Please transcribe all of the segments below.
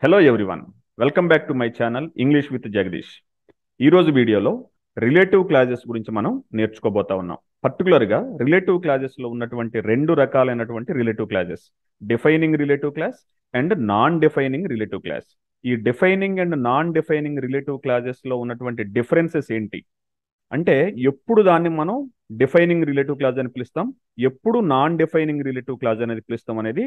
Hello everyone, welcome back to my channel English with Jagadish. ఈరోజు వీడియోలో relative clauses గురించి మనం నేర్చుకోబోతా ఉన్నాం. పర్టికులర్గా రిలేటివ్ క్లాజెస్లో ఉన్నటువంటి రెండు రకాలైనటువంటి relative clauses, defining relative clause and non defining relative clause. ఈ defining and non defining relative క్లాజెస్లో ఉన్నటువంటి డిఫరెన్సెస్ ఏంటి అంటే, ఎప్పుడు దాన్ని మనం డిఫైనింగ్ రిలేటివ్ క్లాజ్ అని పిలుస్తాం, ఎప్పుడు నాన్ డిఫైనింగ్ రిలేటివ్ క్లాజ్ అనేది పిలుస్తాం అనేది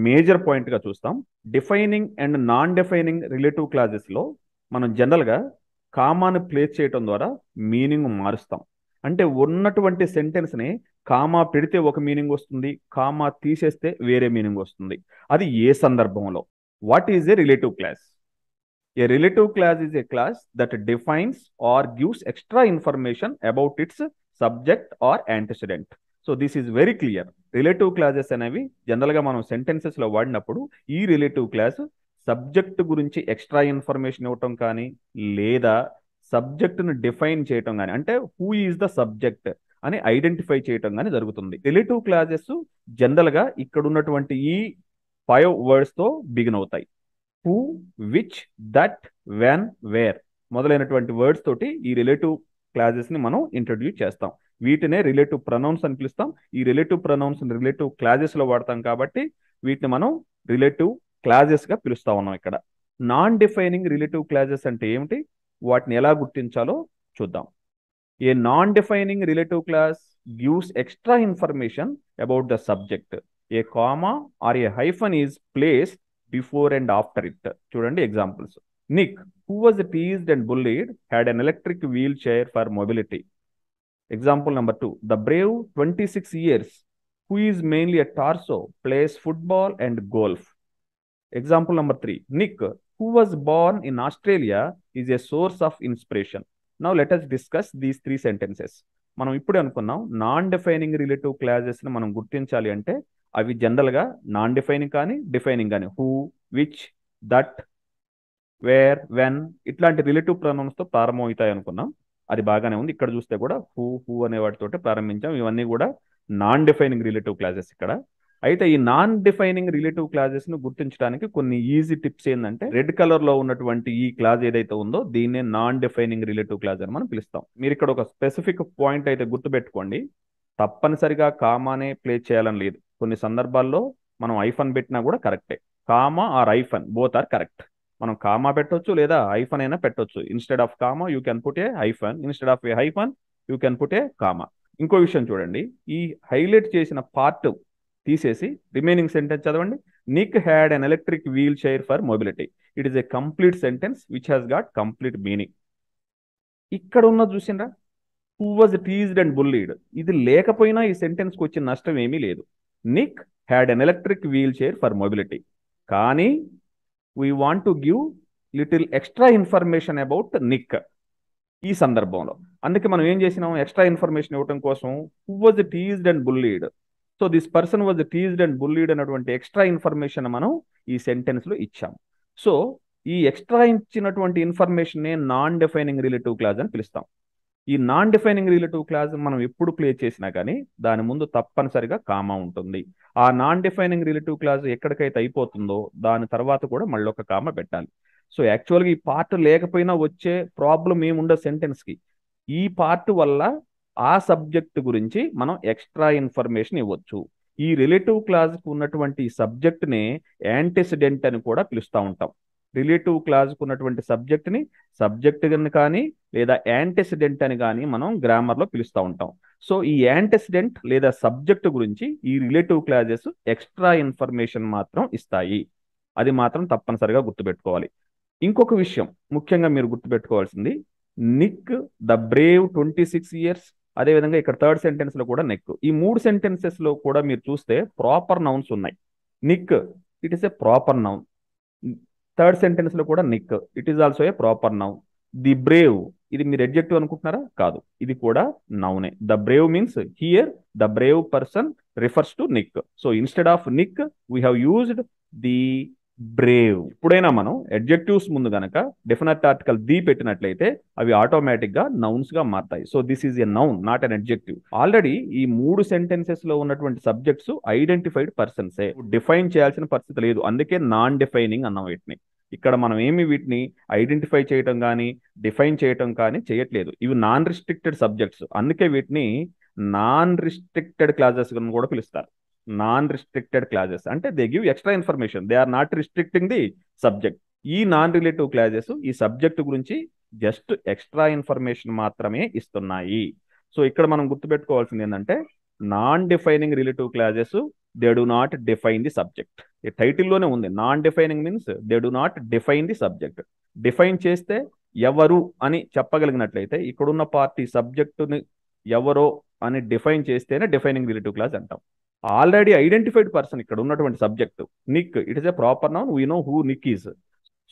మేజర్ పాయింట్గా చూస్తాం. Defining and non defining relative క్లాజెస్లో మనం జనరల్గా కామాను ప్లేస్ చేయటం ద్వారా మీనింగ్ మారుస్తాం. అంటే ఉన్నటువంటి సెంటెన్స్ని కామా పెడితే ఒక మీనింగ్ వస్తుంది, కామా తీసేస్తే వేరే మీనింగ్ వస్తుంది. అది ఏ సందర్భంలో? What is a relative class? A relative class is a class that defines or gives extra information about its subject or antecedent. So this is very clear. Relative classes అనేవి జనరల్గా మనం సెంటెన్సెస్లో వాడినప్పుడు ఈ రిలేటివ్ క్లాస్ సబ్జెక్ట్ గురించి extra information ఇవ్వటం కానీ, లేదా సబ్జెక్ట్ను define చేయటం కానీ, అంటే హూ ఈజ్ ద సబ్జెక్ట్ అని ఐడెంటిఫై చేయటం కానీ జరుగుతుంది. రిలేటివ్ క్లాసెస్ జనరల్గా ఇక్కడ ఉన్నటువంటి ఈ 5 వర్డ్స్తో బిగిన్ అవుతాయి. Who, which, that, when, where మొదలైనటువంటి వర్డ్స్ తోటి ఈ రిలేటివ్ క్లాజెస్ని మనం ఇంట్రడ్యూస్ చేస్తాం. వీటినే రిలేటివ్ ప్రొనౌన్స్ అని పిలుస్తాం. ఈ రిలేటివ్ ప్రొనౌన్స్ రిలేటివ్ క్లాజెస్లో వాడతాం కాబట్టి వీటిని మనం రిలేటివ్ క్లాజెస్గా పిలుస్తా ఉన్నాం. ఇక్కడ నాన్ డిఫైనింగ్ రిలేటివ్ క్లాజెస్ అంటే ఏమిటి, వాటిని ఎలా గుర్తించాలో చూద్దాం. A non defining relative clause gives extra information about the subject. A comma or a hyphen is placed before and after it. చూడండి examples. Nick, who was teased and bullied, had an electric wheelchair for mobility. Example number 2. The brave 26 years, who is mainly a torso, plays football and golf. Example number 3. Nick, who was born in Australia, is a source of inspiration. Now let us discuss these 3 sentences. మనం ఇప్పుడే అనుకున్నాం, non defining relative క్లాజెస్ని మనం గుర్తించాలి అంటే అవి జనరల్గా non defining కానీ defining కానీ, who, which, that, where, when ఇట్లాంటి రిలేటివ్ ప్రొనౌన్స్తో ప్రారంభమవుతాయి అనుకున్నాం. అది బాగానే ఉంది. ఇక్కడ చూస్తే కూడా హూ అనే వాటితోటి ప్రారంభించాం. ఇవన్నీ కూడా నాన్ డిఫైనింగ్ రిలేటివ్ క్లాజెస్ ఇక్కడ. అయితే ఈ నాన్ డిఫైనింగ్ రిలేటివ్ క్లాజెస్ను గుర్తించడానికి కొన్ని ఈజీ టిప్స్ ఏంటంటే, రెడ్ కలర్లో ఉన్నటువంటి ఈ క్లాజ్ ఏదైతే ఉందో దీన్నే నాన్ డిఫైనింగ్ రిలేటివ్ క్లాజ్ అని మనం పిలుస్తాం. మీరు ఇక్కడ ఒక స్పెసిఫిక్ పాయింట్ అయితే గుర్తుపెట్టుకోండి, తప్పనిసరిగా కామానే ప్లే చేయాలని లేదు. కొన్ని సందర్భాల్లో మనం ఐఫన్ పెట్టినా కూడా కరెక్టే. Comma or hyphen both are correct. మనం కామా పెట్టొచ్చు లేదా ఐఫన్ అయినా పెట్టొచ్చు. Instead of comma you can put a hyphen, instead of a hyphen you can put a comma. ఇంకో విషయం చూడండి, ఈ హైలైట్ చేసిన పార్ట్ తీసేసి రిమైనింగ్ సెంటెన్స్ చదవండి. Nick had an electric wheelchair for mobility. It is a complete sentence which has got complete meaning. ఇక్కడ ఉన్న చూసిండ్రా, who was teased and bullied, ఇది లేకపోయినా ఈ సెంటెన్స్కి వచ్చిన నష్టం ఏమీ లేదు. Nick had an electric wheelchair for mobility, కానీ we want to give little extra information about Nick ఈ సందర్భంలో. అందుకే మనం ఏం చేసినాం, ఎక్స్ట్రా ఇన్ఫర్మేషన్ ఇవ్వడం కోసం who was teased and bullied, so this person was teased and bullied అనేటువంటి ఎక్స్ట్రా ఇన్ఫర్మేషన్ మనం ఈ సెంటెన్స్లో ఇచ్చాం. సో ఈ ఎక్స్ట్రా ఇచ్చినటువంటి ఇన్ఫర్మేషన్నే నాన్ డిఫైనింగ్ రిలేటివ్ క్లాజ్ అని పిలుస్తాం. ఈ నాన్ డిఫైనింగ్ రిలేటివ్ క్లాజ్ మనం ఎప్పుడు ప్లే చేసినా కానీ దాని ముందు తప్పనిసరిగా కామా ఉంటుంది. ఆ నాన్ డిఫైనింగ్ రిలేటివ్ క్లాజ్ ఎక్కడికైతే అయిపోతుందో దాని తర్వాత కూడా మళ్ళీ ఒక కామా పెట్టాలి. సో యాక్చువల్గా ఈ పార్ట్ లేకపోయినా వచ్చే ప్రాబ్లం ఏముండదు సెంటెన్స్కి. ఈ పార్ట్ వల్ల ఆ సబ్జెక్ట్ గురించి మనం ఎక్స్ట్రా ఇన్ఫర్మేషన్ ఇవ్వచ్చు. ఈ రిలేటివ్ క్లాజ్కి ఉన్నటువంటి సబ్జెక్ట్నే యాంటిసిడెంట్ అని కూడా పిలుస్తూ ఉంటాం. రిలేటివ్ క్లాజ్కు ఉన్నటువంటి సబ్జెక్ట్ని సబ్జెక్ట్ అని కానీ లేదా యాంటిసిడెంట్ అని కానీ మనం గ్రామర్లో పిలుస్తూ ఉంటాం. సో ఈ యాంటిసిడెంట్ లేదా సబ్జెక్ట్ గురించి ఈ రిలేటివ్ క్లాజెస్ ఎక్స్ట్రా ఇన్ఫర్మేషన్ మాత్రం ఇస్తాయి. అది మాత్రం తప్పనిసరిగా గుర్తుపెట్టుకోవాలి. ఇంకొక విషయం ముఖ్యంగా మీరు గుర్తుపెట్టుకోవాల్సింది, నిక్ ద బ్రేవ్ 26 years, అదేవిధంగా ఇక్కడ థర్డ్ సెంటెన్స్లో కూడా నెక్. ఈ 3 సెంటెన్సెస్లో కూడా మీరు చూస్తే ప్రాపర్ నౌన్స్ ఉన్నాయి. Nick it is a proper noun. Third సెంటెన్స్లో కూడా Nick it is also a proper noun. The brave ఇది మీరు ఎడ్జెక్టివ్ అనుకుంటున్నారా? కాదు, ఇది కూడా నౌనే. The brave means here the brave person refers to Nick. So instead of Nick we have used the brave. ఇప్పుడైనా మనం అడ్జెక్టివ్స్ ముందు గనక డెఫినెట్ ఆర్టికల్ ది పెట్టినట్లయితే అవి ఆటోమేటిక్గా నౌన్స్గా మారుతాయి. So this is a noun, not an adjective. Already ఈ 3 సెంటెన్సెస్లో ఉన్నటువంటి సబ్జెక్ట్స్ ఐడెంటిఫైడ్ పర్సన్సే, డిఫైన్ చేయాల్సిన పరిస్థితి లేదు. అందుకే నాన్ డిఫైనింగ్ అన్నాం వీటిని. ఇక్కడ మనం ఏమి వీటిని ఐడెంటిఫై చేయటం కానీ డిఫైన్ చేయటం కానీ చేయట్లేదు. ఇవి నాన్ రిస్ట్రిక్టెడ్ సబ్జెక్ట్స్, అందుకే వీటిని నాన్ రిస్ట్రిక్టెడ్ క్లాజెస్ కూడా పిలుస్తారు. నాన్ రిస్ట్రిక్టెడ్ క్లాజెస్ అంటే they give extra information, they are not restricting the subject. ఈ నాన్ రిలేటివ్ క్లాజెస్ ఈ సబ్జెక్ట్ గురించి జస్ట్ ఎక్స్ట్రా ఇన్ఫర్మేషన్ మాత్రమే ఇస్తున్నాయి. సో ఇక్కడ మనం గుర్తుపెట్టుకోవాల్సింది ఏంటంటే non defining relative clauses they do not define the subject. ఈ టైటిల్లోనే ఉంది, non defining means they do not define the subject. Define చేస్తే ఎవరు అని చెప్పగలిగినట్లయితే ఇక్కడున్న పార్టీ సబ్జెక్టుని ఎవరో అని డిఫైన్ చేస్తేనే డిఫైనింగ్ రిలేటివ్ క్లాజ్ అంటాం. ఆల్రెడీ ఐడెంటిఫైడ్ పర్సన్ ఇక్కడ ఉన్నటువంటి subject Nick, it is a proper noun, we know who Nick is.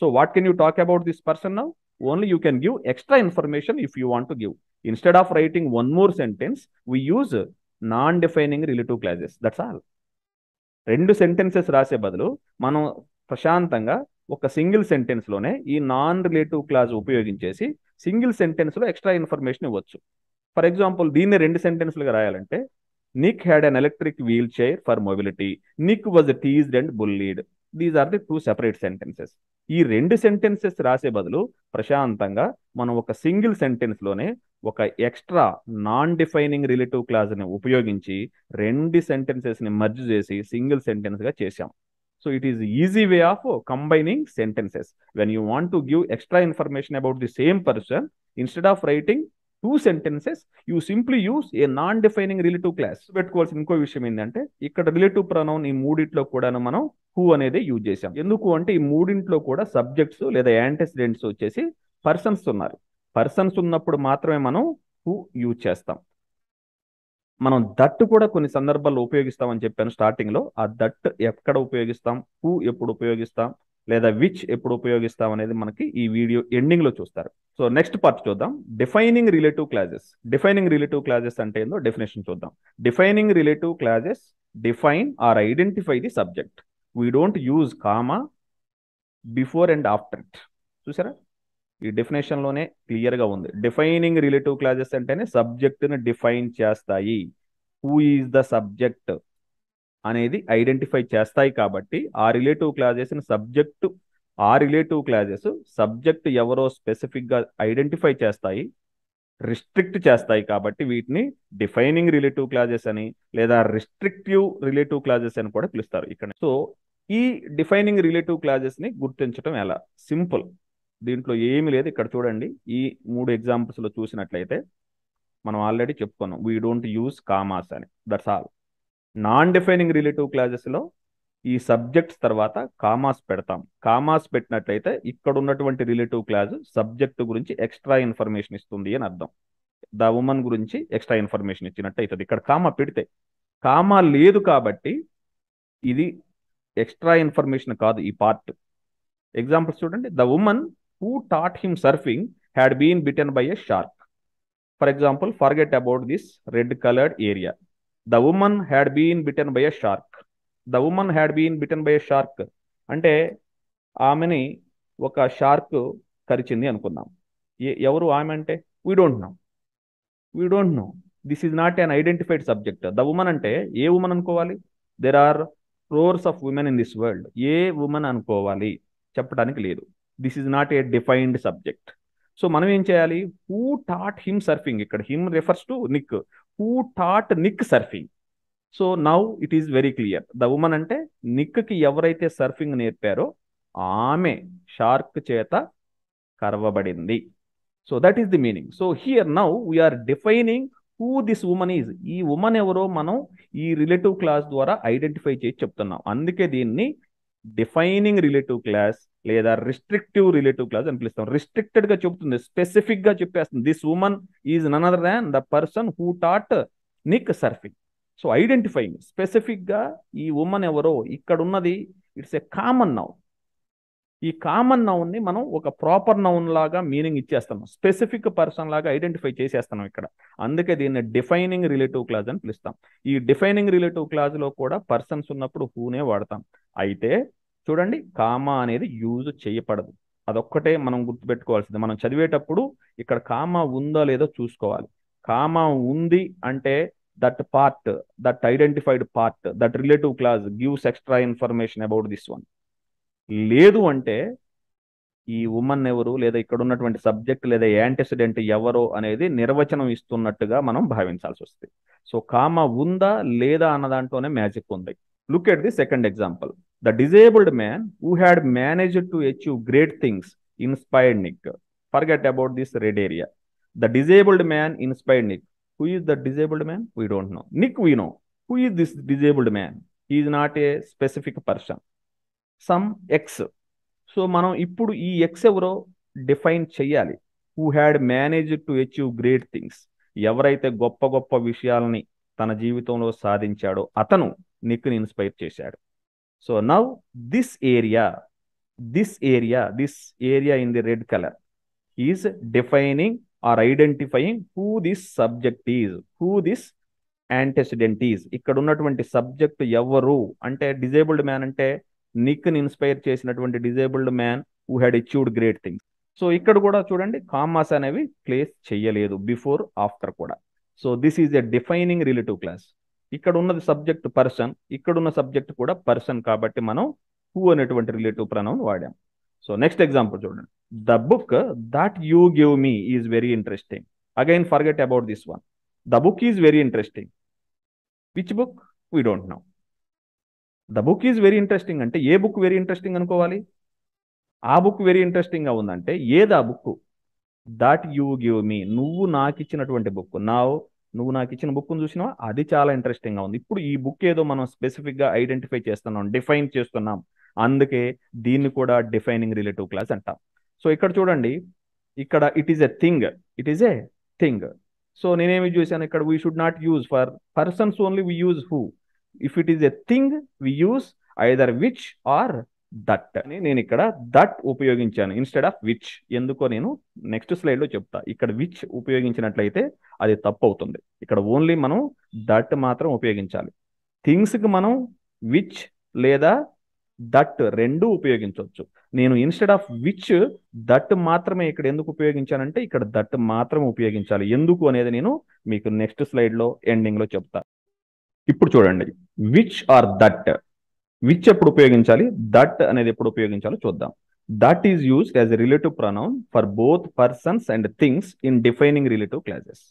So what can you talk about this person now? Only you can give extra information if you want to give. Instead of writing one more sentence we use non defining relative clauses, that's all. 2 sentences రాసే బదులు మనం ప్రశాంతంగా ఒక single సెంటెన్స్లోనే ఈ non relative clause ఉపయోగించేసి single సెంటెన్స్లో extra information ఇవ్వచ్చు. For example దీన్ని 2 సెంటెన్స్లుగా రాయాలంటే Nick had an electric wheelchair for mobility, Nick was teased and bullied. These are the 2 separate sentences. ఈ 2 సెంటెన్సెస్ రాసే బదులు ప్రశాంతంగా మనం ఒక సింగిల్ సెంటెన్స్లోనే ఒక ఎక్స్ట్రా నాన్ డిఫైనింగ్ రిలేటివ్ క్లాజ్ని ఉపయోగించి 2 సెంటెన్సెస్ని మర్జ్ చేసి సింగిల్ సెంటెన్స్గా చేశాం. So it is easy way of combining sentences. When you want to give extra information about the same person, instead of writing 2 sentences, you simply use a non-defining relative class. పెట్టుకోవాల్సిన ఇంకో విషయం ఏంటంటే ఇక్కడ relative pronoun ఈ మూడిట్లో కూడా మనం who అనేది యూజ్ చేసాం. ఎందుకు అంటే ఈ మూడింట్లో కూడా సబ్జెక్ట్స్ లేదా యాంటెసిడెంట్స్ వచ్చేసి పర్సన్స్ ఉన్నారు. పర్సన్స్ ఉన్నప్పుడు మాత్రమే మనం హూ యూజ్ చేస్తాం. మనం దట్ కూడా కొన్ని సందర్భాల్లో ఉపయోగిస్తామని చెప్పాను స్టార్టింగ్లో. ఆ దట్ ఎక్కడ ఉపయోగిస్తాం, హూ ఎప్పుడు ఉపయోగిస్తాం, లేదా విచ్ ఎప్పుడు ఉపయోగిస్తాం అనేది మనకి ఈ వీడియో ఎండింగ్లో చూస్తారు. సో నెక్స్ట్ పార్ట్ చూద్దాం, defining relative clauses. Defining relative clauses అంటే ఏందో డెఫినేషన్ చూద్దాం. Defining relative clauses define or identify the subject. We don't use comma before and after it. చూసారా, ఈ డెఫినేషన్లోనే క్లియర్గా ఉంది. డిఫైనింగ్ రిలేటివ్ క్లాజెస్ అంటేనే సబ్జెక్ట్ని డిఫైన్ చేస్తాయి. హూ ఈజ్ ద సబ్జెక్ట్ అనేది ఐడెంటిఫై చేస్తాయి. కాబట్టి ఆ రిలేటివ్ క్లాజెస్ని సబ్జెక్ట్ ఎవరో స్పెసిఫిక్గా ఐడెంటిఫై చేస్తాయి, రిస్ట్రిక్ట్ చేస్తాయి. కాబట్టి వీటిని డిఫైనింగ్ రిలేటివ్ క్లాజెస్ అని లేదా రిస్ట్రిక్టివ్ రిలేటివ్ క్లాజెస్ అని కూడా పిలుస్తారు ఇక్కడ. సో ఈ డిఫైనింగ్ రిలేటివ్ క్లాజెస్ని గుర్తించడం ఎలా? సింపుల్, దీంట్లో ఏమీ లేదు. ఇక్కడ చూడండి, ఈ 3 ఎగ్జాంపుల్స్లో చూసినట్లయితే మనం ఆల్రెడీ చెప్పుకున్నాం, వీ డోంట్ యూజ్ కామాస్ అని, that's all. Non defining relative క్లాజెస్లో ఈ సబ్జెక్ట్స్ తర్వాత కామాస్ పెడతాం. కామాస్ పెట్టినట్లయితే ఇక్కడ ఉన్నటువంటి రిలేటివ్ క్లాజ్ సబ్జెక్ట్ గురించి ఎక్స్ట్రా ఇన్ఫర్మేషన్ ఇస్తుంది అని అర్థం. ద ఉమన్ గురించి ఎక్స్ట్రా ఇన్ఫర్మేషన్ ఇచ్చినట్టు అవుతుంది. ఇక్కడ కామా పెడితే, కామా లేదు కాబట్టి ఇది ఎక్స్ట్రా ఇన్ఫర్మేషన్ కాదు ఈ పార్ట్. ఎగ్జాంపుల్స్ చూడండి, the woman who taught him surfing had been bitten by a shark. For example, forget about this red coloured area. The woman had been bitten by a shark. The woman had been bitten by a shark అంటే ఆమెని ఒక shark కరిచింది అనుకుందాం. ఎవరు ఆమె అంటే we don't know. This is not an identified subject. The woman అంటే a woman అనుకోవాలి? There are crores of women in this world. A woman అనుకోవాలి చెప్పడానికి లేదు. This is not a defined subject. So మనం ఏం చేయాలి? హూ టాట్ హిమ్ సర్ఫింగ్, ఇక్కడ him refers to Nick. Who taught Nick surfing. So now it is very clear. The woman అంటే నిక్కి ఎవరైతే సర్ఫింగ్ నేర్పారో ఆమె షార్క్ చేత కరవబడింది. So that is the meaning. So here now we are defining who this woman is. ఈ woman ఎవరో మనం ఈ రిలేటివ్ క్లాస్ ద్వారా ఐడెంటిఫై చేసి చెప్తున్నాం. అందుకే దీన్ని డిఫైనింగ్ రిలేటివ్ క్లాస్ లేదా రిస్ట్రిక్టివ్ రిలేటివ్ క్లాస్ అని పిలుస్తాం. రిస్ట్రిక్టెడ్ గా చెప్తుంది, స్పెసిఫిక్ గా చెప్పేస్తుంది. This woman is none other than the person who taught Nick surfing. So identifying specific గా ఈ ఉమన్ ఎవరో ఇక్కడ ఉన్నది, ఇట్స్ ఏ కామన్ నౌన్. ఈ కామన్ నౌన్ ని మనం ఒక ప్రాపర్ నౌన్ లాగా మీనింగ్ ఇచ్చేస్తున్నాం, స్పెసిఫిక్ పర్సన్ లాగా ఐడెంటిఫై చేసేస్తున్నాం ఇక్కడ. అందుకే దీన్ని డిఫైనింగ్ రిలేటివ్ క్లాజ్ అని పిలుస్తాం. ఈ డిఫైనింగ్ రిలేటివ్ క్లాజ్ లో కూడా పర్సన్స్ ఉన్నప్పుడు హూనే వాడతాం. అయితే చూడండి, కామా అనేది యూజ్ చేయబడదు. అదొక్కటే మనం గుర్తుపెట్టుకోవాల్సింది. మనం చదివేటప్పుడు ఇక్కడ కామా ఉందో లేదో చూసుకోవాలి. కామా ఉంది అంటే that part, that identified part, that relative clause gives extra information about this one. లేదు అంటే ఈ ఉమన్ ఎవరు లేదా ఇక్కడ ఉన్నటువంటి సబ్జెక్ట్ లేదా యాంటిసిడెంట్ ఎవరో అనేది నిర్వచనం ఇస్తున్నట్టుగా మనం భావించాల్సి వస్తుంది. సో కామా ఉందా లేదా అన్న దాంట్లోనే మ్యాజిక్ ఉంది. Look at the second example. The disabled man who had managed to achieve great things inspired Nick. Forget about this red area. The disabled man inspired Nick. Who is the disabled man? We don't know. Nick, we know. Who is this disabled man? He is not a specific person. Some X. So మనం ఇప్పుడు ఈ X ఎవరో define చెయ్యాలి. Who had managed to achieve great things. ఎవరైతే గొప్ప గొప్ప విషయాలని తన జీవితంలో సాధించాడో అతను నిక్ని ఇన్స్పైర్ చేశాడు. So now this area in the red colour is defining or identifying who this subject is, who this antecedent is. ఇక్కడ ఉన్నటువంటి సబ్జెక్ట్ ఎవరు అంటే డిజేబుల్డ్ మ్యాన్ అంటే నిక్ని ఇన్స్పైర్ చేసినటువంటి disabled man who had achieved great things. So ఇక్కడ కూడా చూడండి కామాస్ అనేవి ప్లేస్ చెయ్యలేదు బిఫోర్ ఆఫ్టర్ కూడా. So this is a defining relative clause. ఇక్కడ ఉన్నది సబ్జెక్ట్ పర్సన్, ఇక్కడున్న సబ్జెక్ట్ కూడా పర్సన్ కాబట్టి మనం హూ అనేటువంటి రిలేటివ్ ప్రొనౌన్ వాడాం. సో నెక్స్ట్ ఎగ్జాంపుల్ చూడండి. The book that you give me is very interesting. Again forget about this one. The book is very interesting. Which book? We don't know. The book is very interesting అంటే ఏ book very interesting అనుకోవాలి? ఆ book very ఇంట్రెస్టింగ్గా ఉందంటే ఏది ఆ book? That you give మీ, నువ్వు నాకు ఇచ్చినటువంటి బుక్. నువ్వు నాకు ఇచ్చిన బుక్ను చూసినావా, అది చాలా ఇంట్రెస్టింగ్గా ఉంది. ఇప్పుడు ఈ బుక్ ఏదో మనం స్పెసిఫిక్గా ఐడెంటిఫై చేస్తున్నాం, డిఫైన్ చేస్తున్నాం, అందుకే దీన్ని కూడా డిఫైనింగ్ రిలేటివ్ క్లాస్ అంటాం. సో ఇక్కడ చూడండి, ఇక్కడ it is a thing. So నేనేమి చూశాను ఇక్కడ, we should not use for persons only, we use who. If it is a thing we use either which or that అని నేను ఇక్కడ దట్ ఉపయోగించాను ఇన్స్టెడ్ ఆఫ్ విచ్. ఎందుకో నేను నెక్స్ట్ స్లైడ్లో చెప్తా. ఇక్కడ విచ్ ఉపయోగించినట్లయితే అది తప్పు అవుతుంది. ఇక్కడ ఓన్లీ మనం దట్ మాత్రం ఉపయోగించాలి. థింగ్స్కి మనం విచ్ లేదా దట్ రెండు ఉపయోగించవచ్చు. నేను ఇన్స్టెడ్ ఆఫ్ విచ్ దట్ మాత్రమే ఇక్కడ ఎందుకు ఉపయోగించానంటే ఇక్కడ దట్ మాత్రం ఉపయోగించాలి. ఎందుకు అనేది నేను మీకు నెక్స్ట్ స్లైడ్లో ఎండింగ్లో చెప్తా. ఇప్పుడు చూడండి, విచ్ ఆర్ దట్. విచ్ ఎప్పుడు ఉపయోగించాలి, దట్ అనేది ఎప్పుడు ఉపయోగించాలో చూద్దాం. That is used as a relative pronoun for both persons and things in defining relative clauses,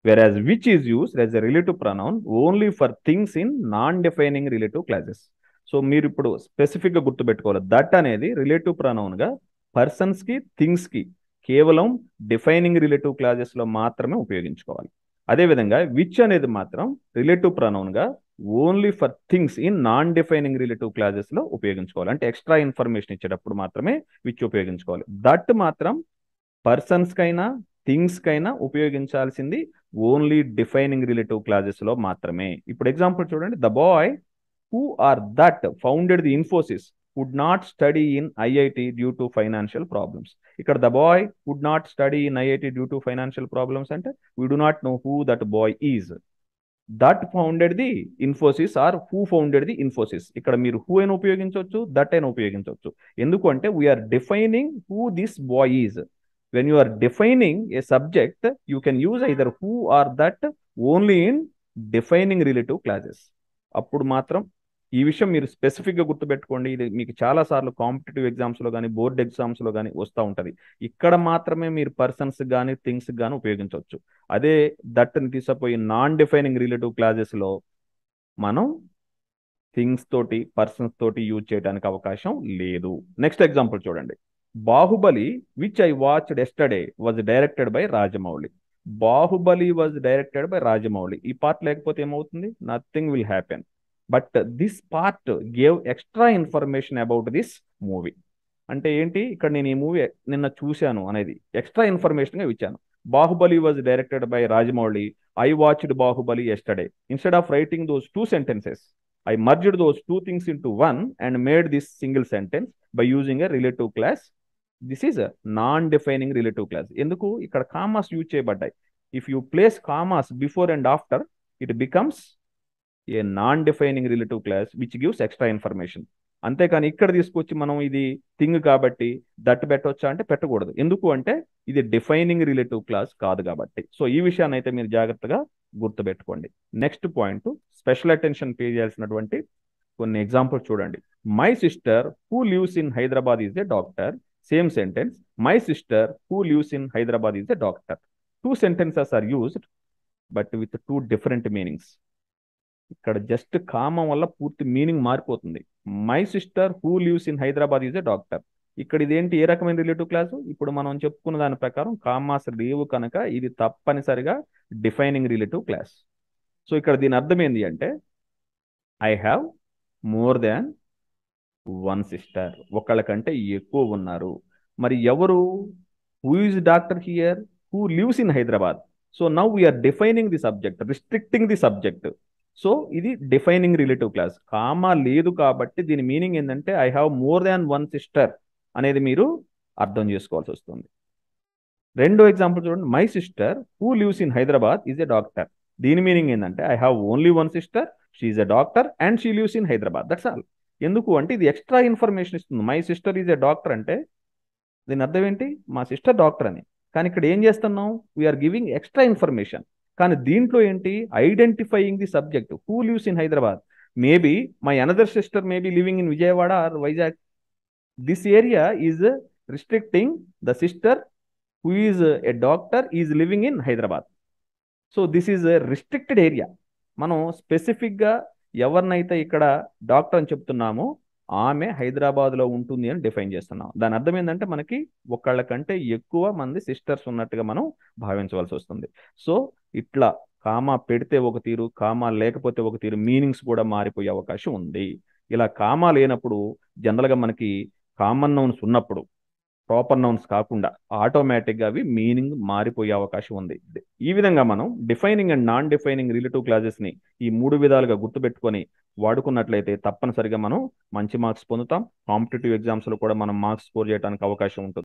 whereas which is used as a relative pronoun only for things in non defining relative clauses. So మీరు ఇప్పుడు స్పెసిఫిక్గా గుర్తుపెట్టుకోవాలి, that అనేది relative ప్రొనౌన్గా పర్సన్స్కి థింగ్స్కి కేవలం defining relative క్లాసెస్లో మాత్రమే ఉపయోగించుకోవాలి. అదేవిధంగా విచ్ అనేది మాత్రం రిలేటివ్ ప్రొనౌన్గా only for things in non defining relative క్లాసెస్లో ఉపయోగించుకోవాలి. అంటే ఎక్స్ట్రా ఇన్ఫర్మేషన్ ఇచ్చేటప్పుడు మాత్రమే విచ్ ఉపయోగించుకోవాలి. దట్ మాత్రం పర్సన్స్కైనా థింగ్స్కైనా ఉపయోగించాల్సింది ఓన్లీ డిఫైనింగ్ రిలేటివ్ క్లాసెస్లో మాత్రమే. ఇప్పుడు ఎగ్జాంపుల్ చూడండి. The boy who or that founded the Infosys would not study in IIT due to financial problems. ఇక్కడ the boy would not study in IIT due to financial problems అంటే we do not know who that boy is. That founded the Infosys or who founded the Infosys. ఇక్కడ మీరు who అయినా ఉపయోగించవచ్చు, that అయినా ఉపయోగించవచ్చు. ఎందుకు అంటే we are defining who this boy is. When you are defining a subject, you can use either who or that only in defining relative clauses. అప్పుడు మాత్రం ఈ విషయం మీరు స్పెసిఫిక్గా గుర్తుపెట్టుకోండి. ఇది మీకు చాలాసార్లు కాంపిటేటివ్ ఎగ్జామ్స్లో కానీ బోర్డ్ ఎగ్జామ్స్లో కానీ వస్తూ ఉంటుంది. ఇక్కడ మాత్రమే మీరు పర్సన్స్ కానీ థింగ్స్ కానీ ఉపయోగించవచ్చు. అదే దట్ని తీసుకుపోయి నాన్ డిఫైనింగ్ రిలేటివ్ క్లాసెస్లో మనం థింగ్స్ తోటి పర్సన్స్ తోటి యూజ్ చేయడానికి అవకాశం లేదు. నెక్స్ట్ ఎగ్జాంపుల్ చూడండి. Baahubali which I watched yesterday was directed by Rajamouli. Baahubali was directed by Rajamouli. ఈ పార్ట్ లేకపోతే ఏమవుతుంది, nothing will happen. But this part gave extra information about this movie. అంటే ఏంటి, ఇక్కడ నేను ఈ మూవీ నిన్న చూశాను అనేది ఎక్స్ట్రా ఇన్ఫర్మేషన్గా ఇచ్చాను. Baahubali was directed by Rajamouli. I watched Baahubali yesterday. Instead of writing those two sentences, I merged those two things into one and made this single sentence by using a relative class. This is non defining relative class. ఎందుకు ఇక్కడ commas use చేయబడ్డాయి. If you place commas before and after, it becomes a non defining relative class which gives extra information. అంతేకాని ఇక్కడ తీసుకొచ్చి మనం ఇది thing కాబట్టి that పెట్టవచ్చా అంటే పెట్టకూడదు. ఎందుకు అంటే ఇది డిఫైనింగ్ రిలేటివ్ క్లాస్ కాదు కాబట్టి. సో ఈ విషయాన్ని అయితే మీరు జాగ్రత్తగా గుర్తుపెట్టుకోండి. Next point, special attention pay చేయాల్సినటువంటి కొన్ని ఎగ్జాంపుల్స్ చూడండి. My sister who lives in Hyderabad is a doctor. Same sentence, my sister who lives in Hyderabad is a doctor. Two sentences are used but with two different meanings. ఇక్కడ just comma వల్ల పూర్తి meaning మారిపోతుంది. My sister who lives in Hyderabad is a doctor. ఇక్కడ ఇదేంటి, ఏ రకమైన relative class? ఇప్పుడు మనం చెప్పుకున్న దాని ప్రకారం కామాస్ లేవు కనుక ఇది తప్పనిసరిగా డిఫైనింగ్ రిలేటివ్ క్లాస్. సో ఇక్కడ దీని అర్థం ఏంటి అంటే I have more than one sister, ఒకళ్ళ కంటే ఎక్కువ ఉన్నారు. మరి ఎవరు? Who is doctor here? Who lives in Hyderabad. So now we are defining the subject, restricting the subject. So ఇది డిఫైనింగ్ రిలేటివ్ క్లాస్. కామా లేదు కాబట్టి దీని మీనింగ్ ఏంటంటే I have more than one sister అనేది మీరు అర్థం చేసుకోవాల్సి వస్తుంది. రెండో ఎగ్జాంపుల్ చూడండి, my sister who lives in Hyderabad is a doctor. దీని మీనింగ్ ఏంటంటే I have only one sister, she is a doctor and she lives in Hyderabad, that's all. ఎందుకు అంటే ఇది ఎక్స్ట్రా ఇన్ఫర్మేషన్ ఇస్తుంది. My sister is a doctor అంటే దీని అర్థం ఏంటి, మా సిస్టర్ డాక్టర్ అని. కానీ ఇక్కడ ఏం చేస్తున్నాం, వీఆర్ గివింగ్ ఎక్స్ట్రా ఇన్ఫర్మేషన్. కానీ దీంట్లో ఏంటి, identifying the subject, who lives in Hyderabad. Maybe my another sister may be living in Vijayawada or Vizag. This area is restricting the sister who is a doctor is living in Hyderabad. So this is a restricted area. మనం స్పెసిఫిక్గా ఎవరినైతే ఇక్కడ doctor అని చెప్తున్నామో ఆమె హైదరాబాద్లో ఉంటుంది అని define చేస్తున్నాం. దాని అర్థం ఏంటంటే మనకి ఒకళ్ళ కంటే ఎక్కువ మంది సిస్టర్స్ ఉన్నట్టుగా మనం భావించవలసి వస్తుంది. సో ఇట్లా కామా పెడితే ఒక తీరు, కామా లేకపోతే ఒక తీరు, మీనింగ్స్ కూడా మారిపోయే అవకాశం ఉంది. ఇలా కామా లేనప్పుడు జనరల్గా మనకి కామన్ నౌన్స్ ఉన్నప్పుడు ప్రాపర్ నౌన్స్ కాకుండా ఆటోమేటిక్గా అవి మీనింగ్ మారిపోయే అవకాశం ఉంది. ఈ విధంగా మనం defining and non defining relative క్లాజెస్ని ఈ మూడు విధాలుగా గుర్తుపెట్టుకొని వాడుకున్నట్లయితే తప్పనిసరిగా మనం మంచి మార్క్స్ పొందుతాం. కాంపిటేటివ్ ఎగ్జామ్స్లో కూడా మనం మార్క్స్ స్కోర్ చేయడానికి అవకాశం ఉంటుంది.